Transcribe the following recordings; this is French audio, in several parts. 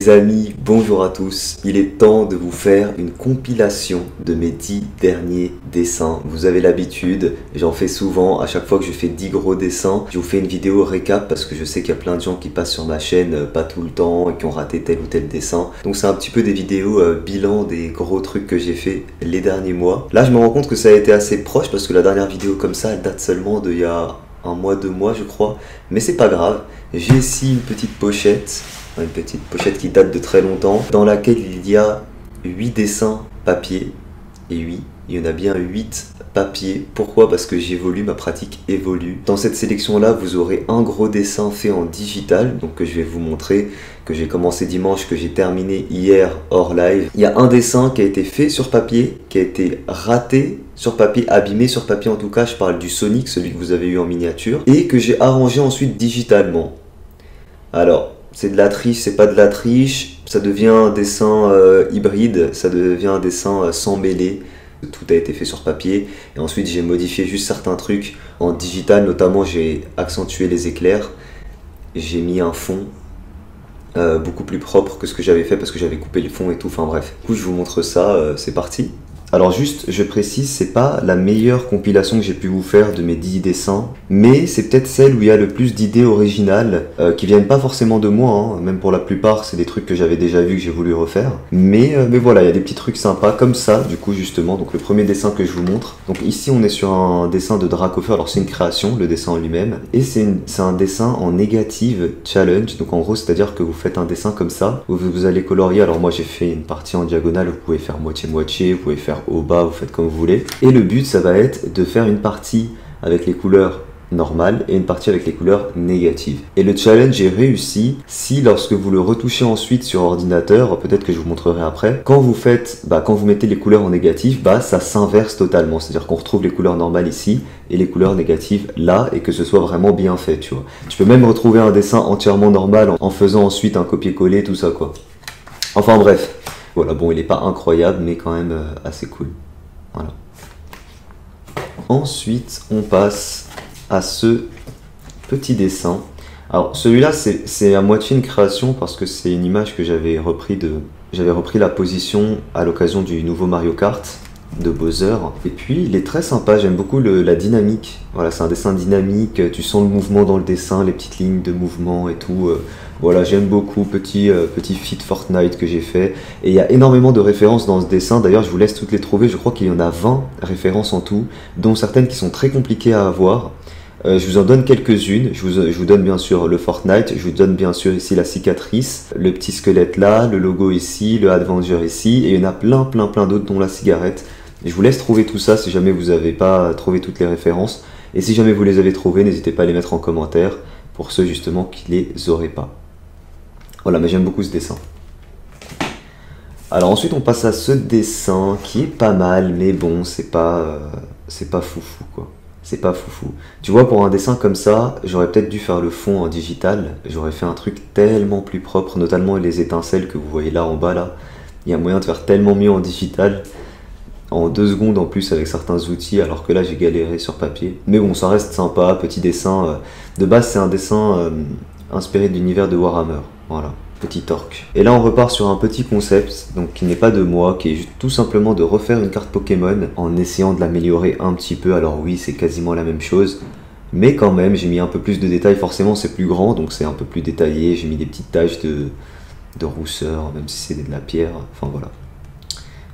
Les amis, bonjour à tous. Il est temps de vous faire une compilation de mes 10 derniers dessins. Vous avez l'habitude, j'en fais souvent. À chaque fois que je fais 10 gros dessins, je vous fais une vidéo récap parce que je sais qu'il y a plein de gens qui passent sur ma chaîne pas tout le temps et qui ont raté tel ou tel dessin. Donc c'est un petit peu des vidéos bilan des gros trucs que j'ai fait les derniers mois. Là je me rends compte que ça a été assez proche parce que la dernière vidéo comme ça, elle date seulement d'il y a un mois, 2 mois je crois. Mais c'est pas grave. J'ai ici une petite pochette qui date de très longtemps, dans laquelle il y a 8 dessins papier. Et oui, il y en a bien 8 papier. Pourquoi? Parce que j'évolue, ma pratique évolue. Dans cette sélection-là, vous aurez un gros dessin fait en digital, donc que je vais vous montrer, que j'ai commencé dimanche, que j'ai terminé hier hors live. Il y a un dessin qui a été fait sur papier, qui a été raté sur papier, abîmé sur papier en tout cas, je parle du Sonic, celui que vous avez eu en miniature, et que j'ai arrangé ensuite digitalement. Alors, c'est de la triche, c'est pas de la triche, ça devient un dessin hybride, ça devient un dessin sans mêler. Tout a été fait sur papier et ensuite j'ai modifié juste certains trucs en digital, notamment j'ai accentué les éclairs, j'ai mis un fond beaucoup plus propre que ce que j'avais fait parce que j'avais coupé le fond et tout, enfin bref. Du coup je vous montre ça, c'est parti. Alors juste, je précise, c'est pas la meilleure compilation que j'ai pu vous faire de mes 10 dessins, mais c'est peut-être celle où il y a le plus d'idées originales, qui viennent pas forcément de moi, hein. Même pour la plupart, c'est des trucs que j'avais déjà vu, que j'ai voulu refaire. Mais voilà, il y a des petits trucs sympas, comme ça, du coup, justement. Donc le premier dessin que je vous montre. Donc ici, on est sur un dessin de Dracofer, alors c'est une création, le dessin en lui-même, et c'est un dessin en négative challenge, donc en gros, c'est-à-dire que vous faites un dessin comme ça, où vous allez colorier, alors moi j'ai fait une partie en diagonale, vous pouvez faire moitié-moitié, vous pouvez faire au bas, vous faites comme vous voulez. Et le but, ça va être de faire une partie avec les couleurs normales et une partie avec les couleurs négatives. Et le challenge est réussi si lorsque vous le retouchez ensuite sur ordinateur, peut-être que je vous montrerai après, quand vous faites, quand vous mettez les couleurs en négatif, ça s'inverse totalement. C'est-à-dire qu'on retrouve les couleurs normales ici et les couleurs négatives là, et que ce soit vraiment bien fait, tu vois. Tu peux même retrouver un dessin entièrement normal en faisant ensuite un copier-coller, tout ça quoi. Enfin bref. Voilà, bon, il n'est pas incroyable, mais quand même assez cool. Voilà. Ensuite, on passe à ce petit dessin. Alors, celui-là, c'est à moitié une création parce que c'est une image que j'avais repris la position à l'occasion du nouveau Mario Kart de Bowser. Et puis, il est très sympa, j'aime beaucoup la dynamique. Voilà, c'est un dessin dynamique, tu sens le mouvement dans le dessin, les petites lignes de mouvement et tout. Voilà, j'aime beaucoup, petit feat Fortnite que j'ai fait. Et il y a énormément de références dans ce dessin. D'ailleurs, je vous laisse toutes les trouver. Je crois qu'il y en a 20 références en tout, dont certaines qui sont très compliquées à avoir. Je vous en donne quelques-unes. Je vous donne bien sûr le Fortnite. Je vous donne bien sûr ici la cicatrice, le petit squelette là, le logo ici, le Adventure ici. Et il y en a plein d'autres, dont la cigarette. Et je vous laisse trouver tout ça si jamais vous n'avez pas trouvé toutes les références. Et si jamais vous les avez trouvées, n'hésitez pas à les mettre en commentaire pour ceux justement qui les auraient pas. Voilà, mais j'aime beaucoup ce dessin. Alors ensuite on passe à ce dessin qui est pas mal, mais bon, c'est pas foufou quoi. C'est pas foufou. Tu vois, pour un dessin comme ça, j'aurais peut-être dû faire le fond en digital. J'aurais fait un truc tellement plus propre, notamment les étincelles que vous voyez là en bas là. Il y a moyen de faire tellement mieux en digital. En 2 secondes en plus avec certains outils, alors que là j'ai galéré sur papier. Mais bon, ça reste sympa, petit dessin. De base, c'est un dessin inspiré de l'univers de Warhammer. Voilà, petit orc. Et là, on repart sur un petit concept, donc qui n'est pas de moi, qui est tout simplement de refaire une carte Pokémon en essayant de l'améliorer un petit peu. Alors oui, c'est quasiment la même chose, mais quand même, j'ai mis un peu plus de détails. Forcément, c'est plus grand, donc c'est un peu plus détaillé. J'ai mis des petites taches de rousseur, même si c'est de la pierre. Enfin voilà.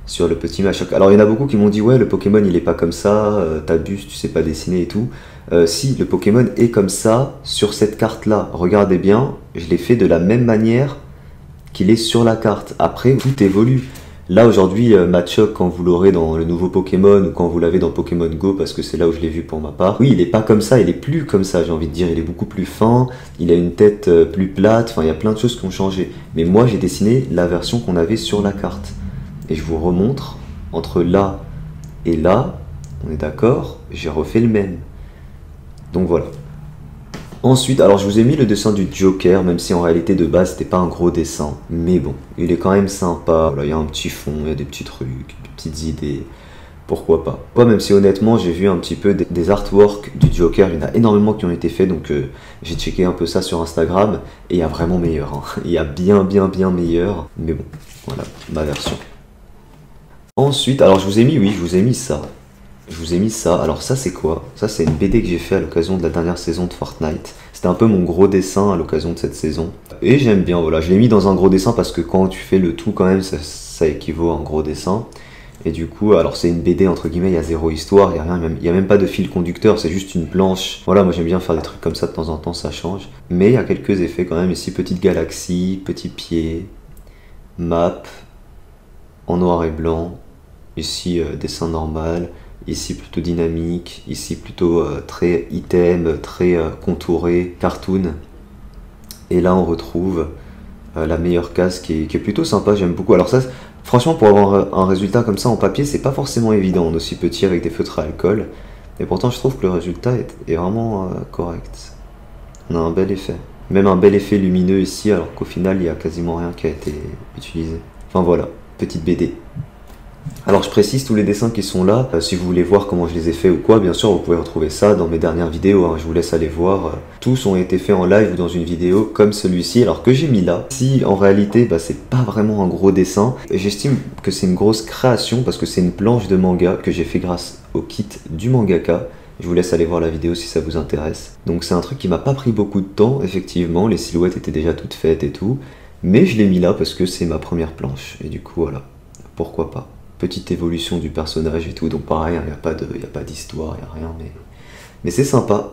Sur le petit Machoc. Alors il y en a beaucoup qui m'ont dit ouais, le Pokémon il est pas comme ça, t'abuses, tu sais pas dessiner et tout. Si, le Pokémon est comme ça sur cette carte là, regardez bien, je l'ai fait de la même manière qu'il est sur la carte. Après tout évolue. Là aujourd'hui Machoc, quand vous l'aurez dans le nouveau Pokémon ou quand vous l'avez dans Pokémon Go, parce que c'est là où je l'ai vu pour ma part, oui il est pas comme ça, il est plus comme ça, j'ai envie de dire, il est beaucoup plus fin, il a une tête plus plate, enfin il y a plein de choses qui ont changé. Mais moi j'ai dessiné la version qu'on avait sur la carte. Et je vous remontre, entre là et là, on est d'accord, j'ai refait le même. Donc voilà. Ensuite, alors je vous ai mis le dessin du Joker, même si en réalité de base c'était pas un gros dessin. Mais bon, il est quand même sympa. Voilà, il y a un petit fond, il y a des petits trucs, des petites idées. pourquoi pas. Moi, même si honnêtement j'ai vu un petit peu des artworks du Joker, il y en a énormément qui ont été faits, donc j'ai checké un peu ça sur Instagram, et il y a vraiment meilleur, hein. Il y a bien meilleur, mais bon, voilà, ma version. Ensuite, alors je vous ai mis ça. Je vous ai mis ça. Alors ça c'est quoi? Ça c'est une BD que j'ai fait à l'occasion de la dernière saison de Fortnite. C'était un peu mon gros dessin à l'occasion de cette saison. Et j'aime bien, voilà. Je l'ai mis dans un gros dessin parce que quand tu fais le tout quand même, ça équivaut à un gros dessin. Et du coup, alors c'est une BD entre guillemets, il y a zéro histoire, il y a rien, il y a même pas de fil conducteur, c'est juste une planche. Voilà, moi j'aime bien faire des trucs comme ça de temps en temps, ça change. Mais il y a quelques effets quand même. Ici, petite galaxie, petit pied, map, en noir et blanc. Ici, dessin normal. Ici plutôt dynamique, ici plutôt très item, très contouré, cartoon. Et là on retrouve la meilleure case qui est plutôt sympa, j'aime beaucoup. Alors ça, franchement pour avoir un résultat comme ça en papier, c'est pas forcément évident, on est aussi petit avec des feutres à alcool. Et pourtant je trouve que le résultat est vraiment correct. On a un bel effet. Même un bel effet lumineux ici, alors qu'au final il n'y a quasiment rien qui a été utilisé. Enfin voilà, petite BD. Alors je précise tous les dessins qui sont là, si vous voulez voir comment je les ai faits ou quoi, bien sûr vous pouvez retrouver ça dans mes dernières vidéos, hein. Je vous laisse aller voir. Tous ont été faits en live ou dans une vidéo comme celui-ci, alors que j'ai mis là. Si en réalité c'est pas vraiment un gros dessin, j'estime que c'est une grosse création parce que c'est une planche de manga que j'ai fait grâce au kit du mangaka. Je vous laisse aller voir la vidéo si ça vous intéresse. Donc c'est un truc qui m'a pas pris beaucoup de temps, effectivement, les silhouettes étaient déjà toutes faites et tout, mais je l'ai mis là parce que c'est ma première planche, et du coup voilà, pourquoi pas. Petite évolution du personnage et tout, donc pareil, il n'y a pas d'histoire, il n'y a rien, mais c'est sympa.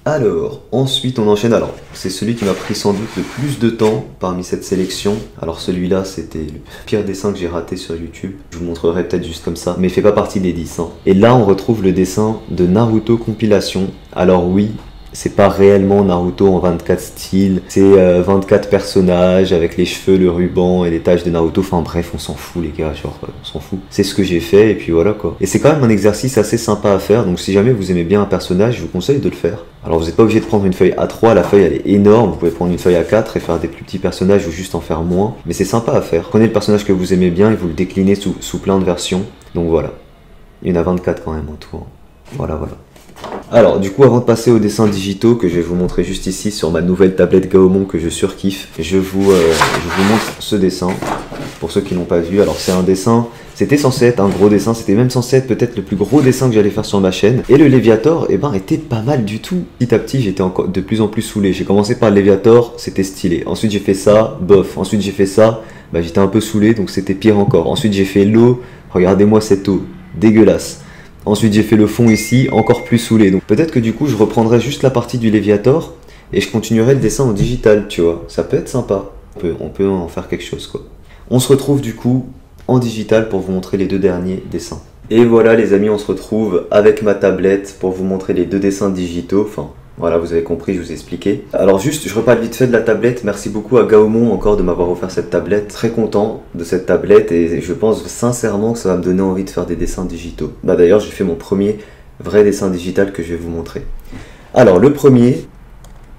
Alors, ensuite on enchaîne, alors c'est celui qui m'a pris sans doute le plus de temps parmi cette sélection. Alors celui-là c'était le pire dessin que j'ai raté sur YouTube, je vous montrerai peut-être juste comme ça, mais il fait pas partie des 10. Hein. Et là on retrouve le dessin de Naruto compilation. Alors oui, c'est pas réellement Naruto en 24 styles, c'est 24 personnages avec les cheveux, le ruban et les taches de Naruto, enfin bref, on s'en fout les gars, genre on s'en fout. C'est ce que j'ai fait et puis voilà quoi. Et c'est quand même un exercice assez sympa à faire, donc si jamais vous aimez bien un personnage, je vous conseille de le faire. Alors vous n'êtes pas obligé de prendre une feuille A3, la feuille elle est énorme, vous pouvez prendre une feuille A4 et faire des plus petits personnages ou juste en faire moins, mais c'est sympa à faire. Prenez le personnage que vous aimez bien et vous le déclinez sous plein de versions, donc voilà. Il y en a 24 quand même en tout, hein. Voilà. Alors du coup avant de passer aux dessins digitaux que je vais vous montrer juste ici sur ma nouvelle tablette Gaomon que je surkiffe, je vous montre ce dessin pour ceux qui l'ont pas vu. Alors c'est un dessin, c'était censé être un gros dessin, c'était même censé être peut-être le plus gros dessin que j'allais faire sur ma chaîne, et le Léviator était pas mal du tout. Petit à petit j'étais encore de plus en plus saoulé. J'ai commencé par le Léviator, c'était stylé, ensuite j'ai fait ça, bof, ensuite j'ai fait ça, j'étais un peu saoulé donc c'était pire encore, ensuite j'ai fait l'eau, regardez-moi cette eau, dégueulasse. Ensuite j'ai fait le fond ici, encore plus saoulé. Donc peut-être que du coup je reprendrai juste la partie du Léviator et je continuerai le dessin en digital, tu vois. Ça peut être sympa. On peut en faire quelque chose quoi. On se retrouve du coup en digital pour vous montrer les deux derniers dessins. Et voilà les amis, on se retrouve avec ma tablette pour vous montrer les deux dessins digitaux. Enfin voilà, vous avez compris, je vous ai expliqué. Alors juste, je reparle vite fait de la tablette. Merci beaucoup à Gaomon encore de m'avoir offert cette tablette. Très content de cette tablette et je pense sincèrement que ça va me donner envie de faire des dessins digitaux. D'ailleurs, j'ai fait mon premier vrai dessin digital que je vais vous montrer. Alors le premier,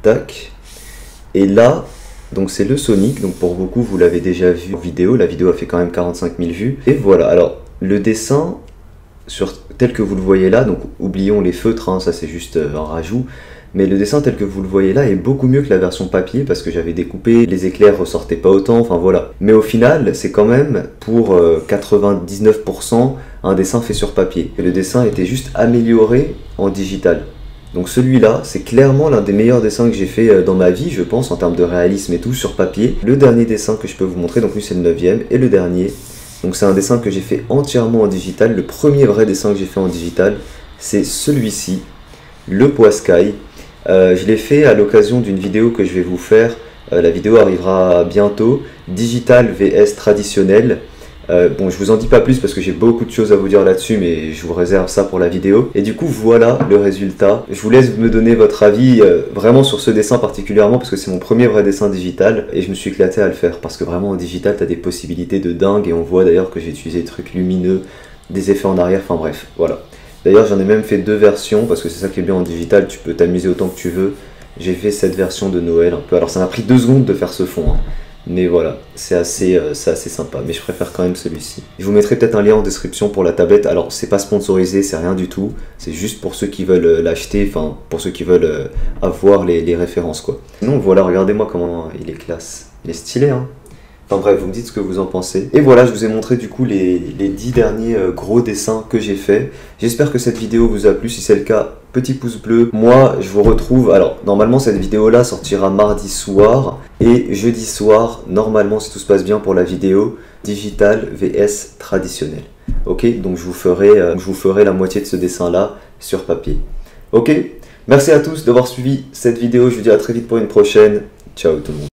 tac, et là, donc c'est le Sonic. Donc pour beaucoup, vous l'avez déjà vu en vidéo. La vidéo a fait quand même 45 000 vues. Et voilà, alors le dessin, tel que vous le voyez là, donc oublions les feutres, hein, ça c'est juste un rajout. Mais le dessin tel que vous le voyez là est beaucoup mieux que la version papier parce que j'avais découpé, les éclairs ressortaient pas autant, enfin voilà. Mais au final, c'est quand même pour 99% un dessin fait sur papier. Et le dessin était juste amélioré en digital. Donc celui-là, c'est clairement l'un des meilleurs dessins que j'ai fait dans ma vie, je pense, en termes de réalisme et tout, sur papier. Le dernier dessin que je peux vous montrer, donc lui c'est le 9e, et le dernier, donc c'est un dessin que j'ai fait entièrement en digital. Le premier vrai dessin que j'ai fait en digital, c'est celui-ci, le Poiscaille. Je l'ai fait à l'occasion d'une vidéo que je vais vous faire. La vidéo arrivera bientôt. Digital vs traditionnel. Bon, je vous en dis pas plus parce que j'ai beaucoup de choses à vous dire là-dessus, mais je vous réserve ça pour la vidéo. Et du coup, voilà le résultat. Je vous laisse me donner votre avis vraiment sur ce dessin particulièrement parce que c'est mon premier vrai dessin digital et je me suis éclaté à le faire parce que vraiment en digital, tu as des possibilités de dingue et on voit d'ailleurs que j'ai utilisé des trucs lumineux, des effets en arrière, enfin bref, voilà. D'ailleurs, j'en ai même fait deux versions parce que c'est ça qui est bien en digital, tu peux t'amuser autant que tu veux. J'ai fait cette version de Noël un peu. Alors ça m'a pris 2 secondes de faire ce fond, hein. Mais voilà, c'est assez sympa, mais je préfère quand même celui-ci. Je vous mettrai peut-être un lien en description pour la tablette. Alors, c'est pas sponsorisé, c'est rien du tout. C'est juste pour ceux qui veulent l'acheter, enfin, pour ceux qui veulent avoir les références, quoi. Sinon, voilà, regardez-moi comment il est classe. Il est stylé, hein. Enfin bref, vous me dites ce que vous en pensez. Et voilà, je vous ai montré du coup les 10 derniers gros dessins que j'ai fait. J'espère que cette vidéo vous a plu. Si c'est le cas, petit pouce bleu. Moi, je vous retrouve... Alors, normalement, cette vidéo-là sortira mardi soir. Et jeudi soir, normalement, si tout se passe bien pour la vidéo, digital vs traditionnel. Ok, donc je vous ferai la moitié de ce dessin-là sur papier. Ok, merci à tous d'avoir suivi cette vidéo. Je vous dis à très vite pour une prochaine. Ciao tout le monde.